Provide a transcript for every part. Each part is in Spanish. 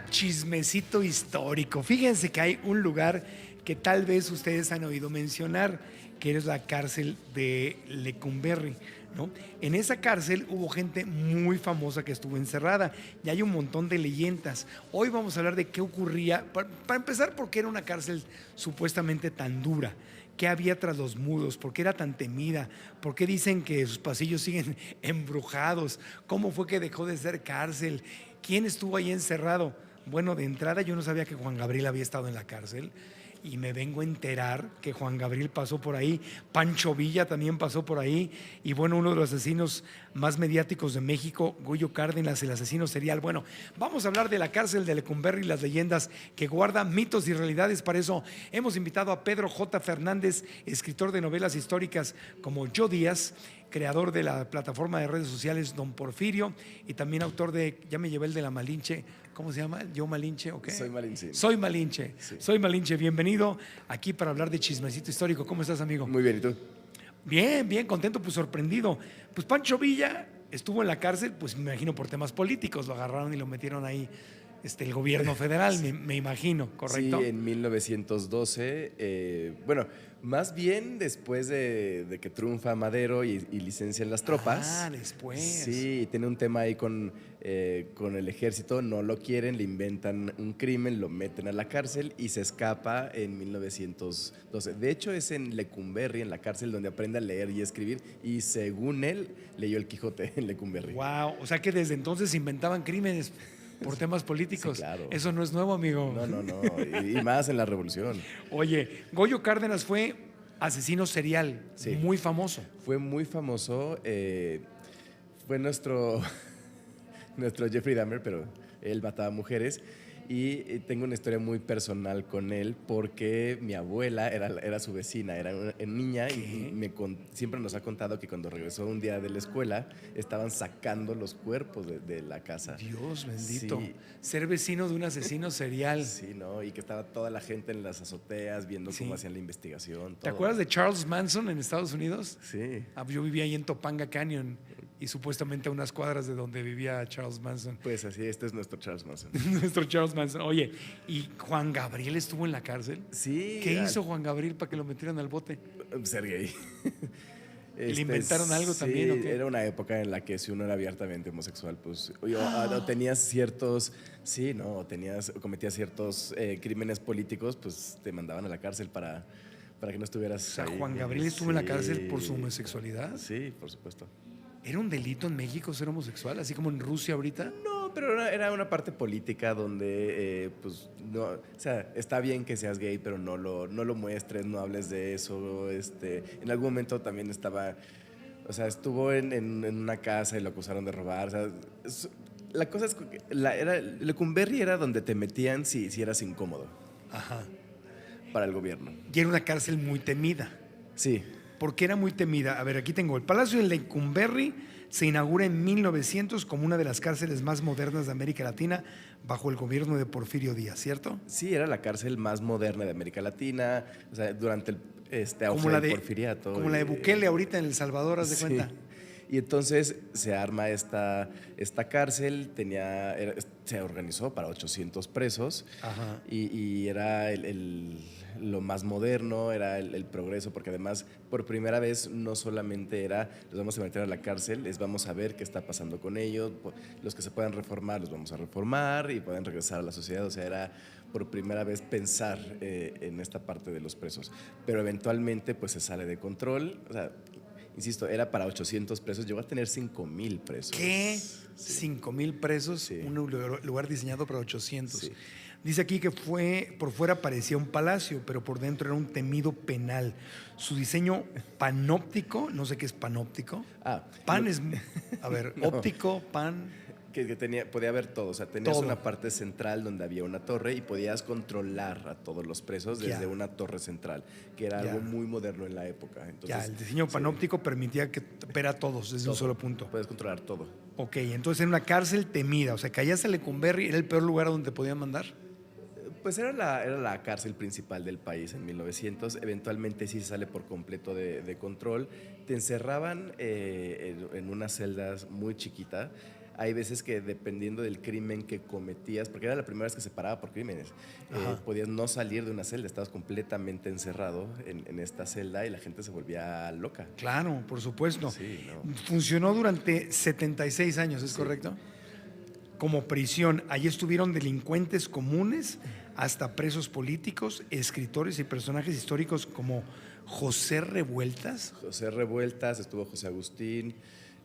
Chismecito histórico. Fíjense que hay un lugar que tal vez ustedes han oído mencionar, que es la cárcel de Lecumberri, ¿no? En esa cárcel hubo gente muy famosa que estuvo encerrada y hay un montón de leyendas. Hoy vamos a hablar de qué ocurría, para empezar, por qué era una cárcel supuestamente tan dura. ¿Qué había tras los muros? ¿Por qué era tan temida? ¿Por qué dicen que sus pasillos siguen embrujados? ¿Cómo fue que dejó de ser cárcel? ¿Quién estuvo ahí encerrado? Bueno, de entrada yo no sabía que Juan Gabriel había estado en la cárcel y me vengo a enterar que Juan Gabriel pasó por ahí, Pancho Villa también pasó por ahí y bueno, uno de los asesinos más mediáticos de México, Goyo Cárdenas, el asesino serial. Bueno, vamos a hablar de la cárcel de Lecumberri y las leyendas que guarda mitos y realidades. Para eso hemos invitado a Pedro J. Fernández, escritor de novelas históricas como Yo Díaz, creador de la plataforma de redes sociales Don Porfirio y también autor de Ya me llevé el de la Malinche. ¿Cómo se llama? ¿Yo Malinche o qué? Soy Malinche. Soy Malinche. Sí. Soy Malinche. Bienvenido aquí para hablar de chismecito histórico. ¿Cómo estás, amigo? Muy bien, ¿y tú? Bien, bien, contento, pues sorprendido. Pues Pancho Villa estuvo en la cárcel, pues me imagino por temas políticos. Lo agarraron y lo metieron ahí el gobierno federal, me imagino, ¿correcto? Sí, en 1912. Bueno, más bien después de que triunfa Madero y licencian las tropas. Ah, después. Sí, tiene un tema ahí con el ejército, no lo quieren, le inventan un crimen, lo meten a la cárcel y se escapa en 1912. De hecho, es en Lecumberri, en la cárcel, donde aprende a leer y escribir y según él, leyó el Quijote en Lecumberri. Wow, o sea que desde entonces inventaban crímenes por temas políticos. Sí, claro. Eso no es nuevo, amigo. No, y más en la revolución. Oye, Goyo Cárdenas fue asesino serial, Sí. muy famoso. Fue muy famoso, fue nuestro Jeffrey Dahmer, pero él mataba mujeres. Y tengo una historia muy personal con él porque mi abuela era su vecina, era una niña y siempre nos ha contado que cuando regresó un día de la escuela estaban sacando los cuerpos de la casa. Dios bendito. Sí. Ser vecino de un asesino serial. Sí, ¿no? Y que estaba toda la gente en las azoteas viendo Sí. cómo hacían la investigación. ¿Te todo. acuerdas de Charles Manson en Estados Unidos? Sí. Yo vivía ahí en Topanga Canyon y supuestamente a unas cuadras de donde vivía Charles Manson. Pues así, este es nuestro Charles Manson. Nuestro Charles Manson. Oye, ¿y Juan Gabriel estuvo en la cárcel? Sí. ¿Qué hizo Juan Gabriel para que lo metieran al bote? Ser gay. ¿Le inventaron algo también, o qué? Era una época en la que si uno era abiertamente homosexual, pues o tenías ciertos, sí, no, cometías ciertos crímenes políticos, pues te mandaban a la cárcel para que no estuvieras O sea, ahí. Juan Gabriel estuvo en la cárcel Sí. por su homosexualidad. Sí, por supuesto. ¿Era un delito en México ser homosexual, así como en Rusia ahorita? No, pero era una parte política donde, pues, no, o sea, está bien que seas gay, pero no lo muestres, no hables de eso. En algún momento también estuvo en una casa y lo acusaron de robar. O sea, la cosa es que Lecumberri era donde te metían si eras incómodo Ajá. para el gobierno. Y era una cárcel muy temida. Sí. ¿Por qué era muy temida? A ver, aquí tengo. El Palacio de Lecumberri se inaugura en 1900 como una de las cárceles más modernas de América Latina bajo el gobierno de Porfirio Díaz, ¿cierto? Sí, era la cárcel más moderna de América Latina, o sea, durante el auge Como la del de, porfiriato. como la de Bukele ahorita en El Salvador, haz de Sí. cuenta. Y entonces se arma esta cárcel, se organizó para 800 presos. Ajá. Y era lo más moderno, era el progreso, porque además por primera vez no solamente era los vamos a meter a la cárcel, vamos a ver qué está pasando con ellos, los que se puedan reformar los vamos a reformar y pueden regresar a la sociedad. O sea, era por primera vez pensar en esta parte de los presos, pero eventualmente pues se sale de control. O sea, insisto, era para 800 presos, llegó a tener 5,000 presos. ¿Qué? Sí. 5,000 presos, Sí. un lugar diseñado para 800. Sí. Dice aquí que por fuera parecía un palacio, pero por dentro era un temido penal. Su diseño panóptico, no sé qué es panóptico. Pan no. es, a ver, No. óptico, pan. Que podía haber todo, o sea, tenías Todo. una parte central donde había una torre y podías controlar a todos los presos desde Ya. una torre central, que era Ya. algo muy moderno en la época. Entonces, Ya, el diseño sí, panóptico permitía que ver a todos desde un todo. solo punto. Puedes controlar todo. Ok, entonces era una cárcel temida. O sea, caías a Lecumberri, era el peor lugar a donde te podían mandar. Pues era la cárcel principal del país en 1900. Eventualmente sí se sale por completo de control. Te encerraban en una celda muy chiquita. hay veces que dependiendo del crimen que cometías, porque era la primera vez que se paraba por crímenes, podías no salir de una celda, estabas completamente encerrado en esta celda y la gente se volvía loca. Claro, por supuesto. Sí, no. Funcionó durante 76 años, ¿es Sí. correcto? Como prisión. Allí estuvieron delincuentes comunes hasta presos políticos, escritores y personajes históricos como José Revueltas, José Revueltas, estuvo José Agustín,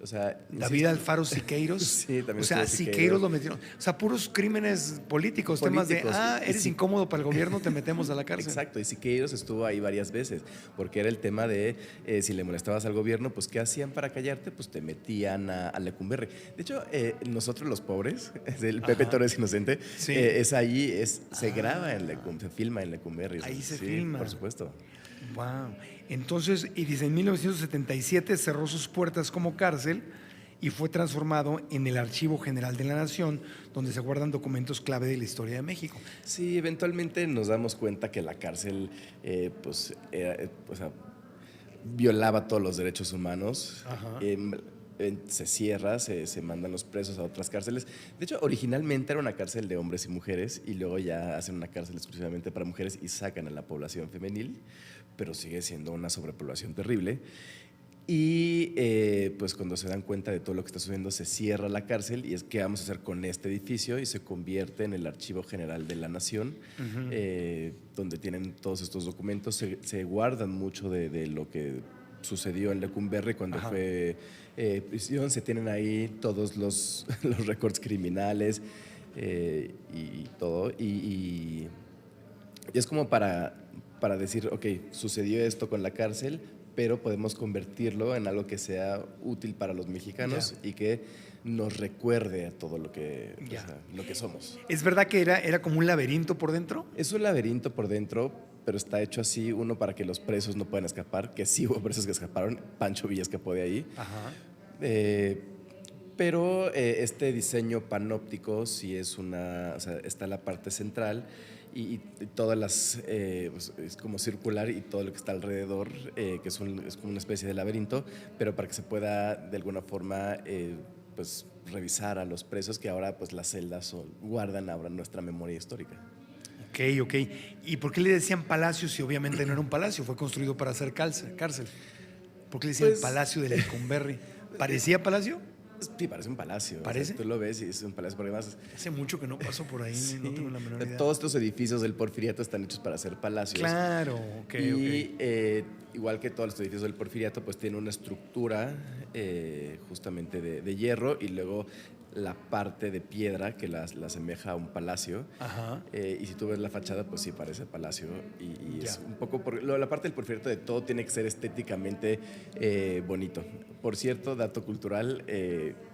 o sea... David Alfaro Siqueiros. Sí, también O sea, estuvo Siqueiros lo metieron. O sea, puros crímenes políticos, temas de, Políticos. Y eres sí. incómodo para el gobierno, te metemos a la cárcel. Exacto, y Siqueiros estuvo ahí varias veces, porque era el tema de si le molestabas al gobierno, pues ¿qué hacían para callarte? Pues te metían a Lecumberri. De hecho, nosotros los pobres, el Pepe Torres Inocente, Sí. es ahí, se graba en se filma en Lecumberri. Ahí se Sí, filma. por supuesto. Wow. Entonces, y dice, en 1977 cerró sus puertas como cárcel y fue transformado en el Archivo General de la Nación, donde se guardan documentos clave de la historia de México. Sí, eventualmente nos damos cuenta que la cárcel, pues, o sea, violaba todos los derechos humanos. Ajá. Se cierra, se mandan los presos a otras cárceles. De hecho, originalmente era una cárcel de hombres y mujeres y luego ya hacen una cárcel exclusivamente para mujeres y sacan a la población femenil, pero sigue siendo una sobrepoblación terrible. Y pues cuando se dan cuenta de todo lo que está sucediendo, se cierra la cárcel y es qué vamos a hacer con este edificio y se convierte en el Archivo General de la Nación, donde tienen todos estos documentos. Se guardan mucho de lo que sucedió en Lecumberri cuando fue prisión. Se tienen ahí todos los récords criminales y todo. Y es como para decir, ok, sucedió esto con la cárcel, pero podemos convertirlo en algo que sea útil para los mexicanos y que nos recuerde a todo lo que, o sea, lo que somos. ¿Es verdad que era como un laberinto por dentro? Es un laberinto por dentro, pero está hecho así, uno, para que los presos no puedan escapar, que sí hubo presos que escaparon, Pancho Villa escapó de ahí. Ajá. Pero este diseño panóptico sí es o sea, está en la parte central y todas las, pues es como circular y todo lo que está alrededor, que es como una especie de laberinto, pero para que se pueda de alguna forma pues revisar a los presos, que ahora pues las celdas guardan ahora nuestra memoria histórica. Ok. ¿Y por qué le decían palacio si obviamente no era un palacio? Fue construido para hacer cárcel. ¿Por qué le decían Pues, Palacio de Lecumberri? ¿Parecía palacio? Sí, parece un palacio. ¿Parece? O sea, tú lo ves y es un palacio, porque además... Hace mucho que no paso por ahí, Sí, no tengo la menor idea. todos estos edificios del Porfiriato están hechos para ser palacios. Claro, ok. Igual que todos los edificios del Porfiriato, pues tienen una estructura justamente de hierro y luego la parte de piedra que la asemeja a un palacio. Ajá. Y si tú ves la fachada, pues sí parece palacio. Y es un poco... la parte del Porfiriato de todo tiene que ser estéticamente bonito. Por cierto, dato cultural,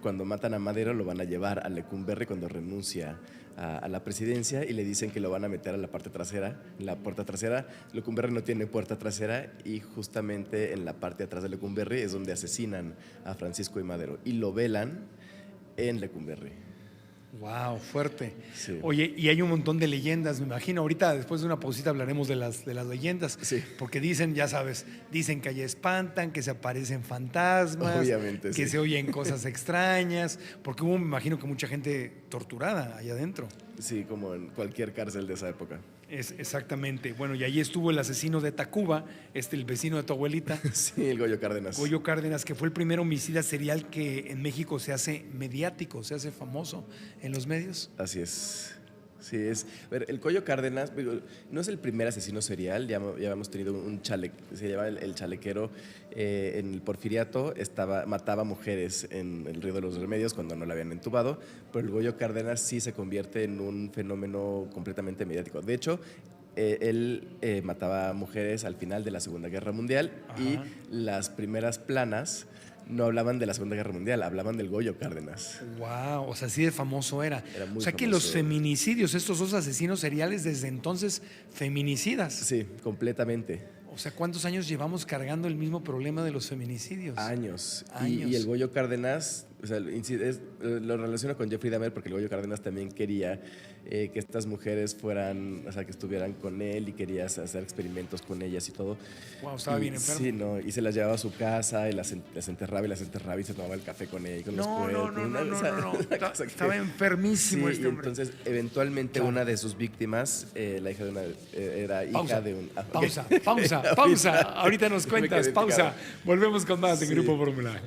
cuando matan a Madero lo van a llevar a Lecumberri cuando renuncia a la presidencia y le dicen que lo van a meter a la parte trasera, la puerta trasera. Lecumberri no tiene puerta trasera y justamente en la parte de atrás de Lecumberri es donde asesinan a Francisco y Madero y lo velan en Lecumberri. Wow, fuerte. Sí. Oye, y hay un montón de leyendas, me imagino. Ahorita, después de una pausita, hablaremos de las leyendas. Sí. Porque dicen, ya sabes, dicen que allá espantan, que se aparecen fantasmas, Obviamente, que sí. se oyen cosas extrañas. Porque hubo, me imagino que mucha gente torturada allá adentro. Sí, como en cualquier cárcel de esa época. Exactamente. Bueno, y ahí estuvo el asesino de Tacuba, el vecino de tu abuelita, Sí, el Goyo Cárdenas. Goyo Cárdenas, que fue el primer homicida serial que en México se hace mediático, se hace famoso en los medios. Así es. Sí, es. A ver, el Goyo Cárdenas no es el primer asesino serial, ya habíamos tenido se llama el chalequero en el Porfiriato, mataba mujeres en el Río de los Remedios cuando no la habían entubado, pero el Goyo Cárdenas sí se convierte en un fenómeno completamente mediático. De hecho, él mataba mujeres al final de la Segunda Guerra Mundial. Ajá. Y las primeras planas no hablaban de la Segunda Guerra Mundial, hablaban del Goyo Cárdenas. Wow, o sea, así de famoso era. Era muy o sea, famoso. Que los feminicidios, estos dos asesinos seriales desde entonces feminicidas. Sí, completamente. O sea, ¿cuántos años llevamos cargando el mismo problema de los feminicidios? Años. Años. Y el Goyo Cárdenas O sea, lo relaciono con Jeffrey Dahmer porque el Goyo Cárdenas también quería que estas mujeres fueran, o sea, que estuvieran con él y quería hacer experimentos con ellas y todo. Wow, estaba bien enfermo. Sí, no, y se las llevaba a su casa y las enterraba y se tomaba el café con ella y con los cuerpos. No. Estaba enfermísimo sí, este hombre. Entonces, eventualmente una de sus víctimas, la hija de una, era hija de un... Pausa. Ahorita nos Me cuentas, quedé pausa. picado. Volvemos con más en Sí. Grupo Fórmula.